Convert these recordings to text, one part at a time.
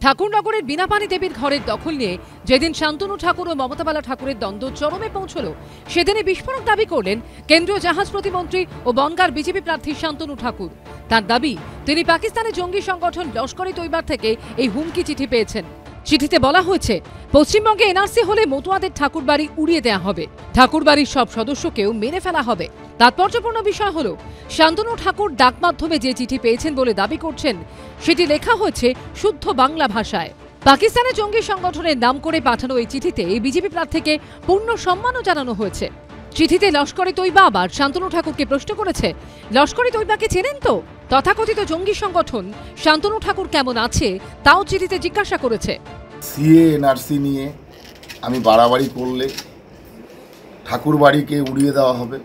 ঠাকুরনগরের বিনাপানি দেবীর ঘরের দখল নিয়ে যেদিন শান্তনু ঠাকুর ও মমতাবালা ঠাকুরের দ্বন্দ্ব চরমে পৌঁছল, সেদিনই বিস্ফোরক দাবি করলেন কেন্দ্রীয় জাহাজ প্রতিমন্ত্রী ও বনগাঁর বিজেপি প্রার্থী শান্তনু ঠাকুর। তার দাবি, তিনি পাকিস্তানের জঙ্গি সংগঠন লস্কর-ই তৈবার থেকে এই হুমকি চিঠি পেয়েছেন। চিঠিতে বলা হয়েছে, পশ্চিমবঙ্গে এনআরসি হলে মতুয়াদের ঠাকুরবাড়ি উড়িয়ে দেওয়া হবে, ঠাকুরবাড়ির সব সদস্যকেও মেরে ফেলা হবে। তাৎপর্যপূর্ণ বিষয় হলো, শান্তনু ঠাকুর ডাক মাধ্যমে যে চিঠি পেয়েছেন বলে দাবি করছেন, সেটি লেখা হয়েছে শুদ্ধ বাংলা ভাষায়। পাকিস্তানের জঙ্গি সংগঠনের নাম করে পাঠানো এই চিঠিতে বিজেপি প্রার্থীকে পূর্ণ সম্মানও জানানো হয়েছে। চিঠিতে লস্কর-ই তৈবা আবার শান্তনু ঠাকুরকে প্রশ্ন করেছে, লস্কর-ই তৈবাকে চেনেন তো? তথাকথিত জঙ্গি সংগঠন শান্তনু ঠাকুর কেমন আছে তাও চিঠিতে জিজ্ঞাসা করেছে। সিএ এনআরসি নিয়ে আমি বাড়াবাড়ি করলে ঠাকুর বাড়িকে উড়িয়ে দেওয়া হবে,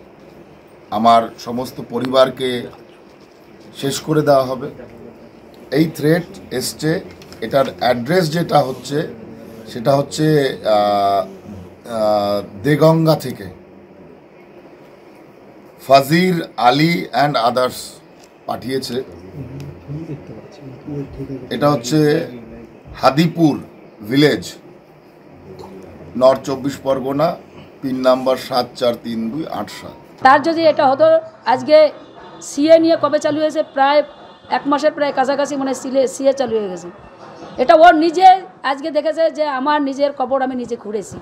আমার সমস্ত পরিবারকে শেষ করে দেওয়া হবে, এই থ্রেট এসছে। এটার অ্যাড্রেস যেটা হচ্ছে সেটা হচ্ছে দেগঙ্গা থেকে ফাজির আলী অ্যান্ড আদার্স পাঠিয়েছে। এটা হচ্ছে Hadipur village, north 24 Parganas, pin number 743287। তার যদি এটা হতো, আজকে সিএ নিয়ে কবে চালু হয়েছে, প্রায় 1 মাসের প্রায় কাছাকাছি মানে সিএ চালু হয়ে গেছে। এটা ওর নিজে আজকে দেখেছে যে আমার নিজের কবর আমি নিজে খুঁড়েছি।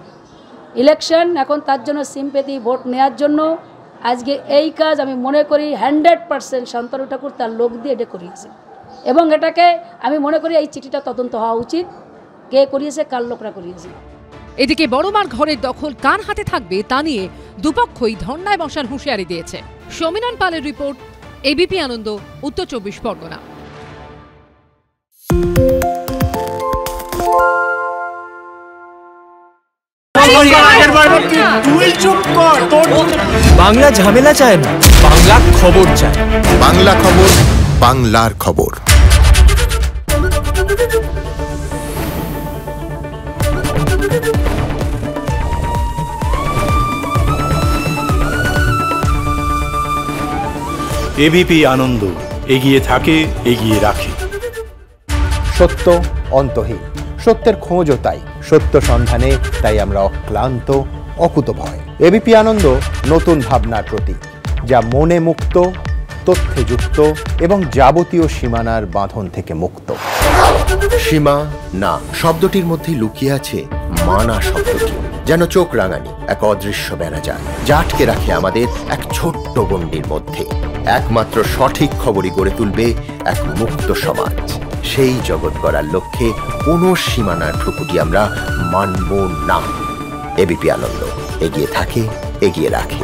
ইলেকশন এখন তার জন্য সিম্পেথি ভোট নেওয়ার জন্য আজকে এই কাজ আমি মনে করি 100% শান্তনু ঠাকুর তার লোক দিয়ে এটা করিয়েছে। এবং এটাকে আমি মনে করি এই চিঠিটা তদন্ত হওয়া উচিত, কে করিয়েছে, কার লোকরা করিয়েছে। এদিকে বড়মার ঘরের দখল কার হাতে থাকবে তা নিয়ে দুপক্ষই ধর্নায় বসার হুঁশিয়ারি দিয়েছে। সমীরণ পালের রিপোর্ট, এবিপি আনন্দ, উত্তর 24 পরগনা। বাংলা ঝামেলা চায় না, বাংলা খবর চায়। বাংলা খবর, বাংলার খবর। এবিপি আনন্দ, এগিয়ে থাকে, এগিয়ে রাখে। সত্য অন্তহীন, সত্যের খোঁজও তাই, সত্য সন্ধানে তাই আমরা অক্লান্ত, অকুতভয়। এবিপি আনন্দ নতুন ভাবনার প্রতীক, যা মনে মুক্ত, তথ্যে যুক্ত এবং যাবতীয় সীমানার বাঁধন থেকে মুক্ত। সীমা না শব্দটির মধ্যে লুকিয়ে আছে মানা শব্দটি, যেন চোখ রাঙানি এক অদৃশ্য বেড়াজাল, যা আটকে রাখে আমাদের এক ছোট্ট গণ্ডির মধ্যে। একমাত্র সঠিক খবরই গড়ে তুলবে এক মুক্ত সমাজ। সেই জগৎ গড়ার লক্ষ্যে কোনো সীমানার ঠুকুটি আমরা মানব না। এবিপি আনন্দ, এগিয়ে থাকে, এগিয়ে রাখে।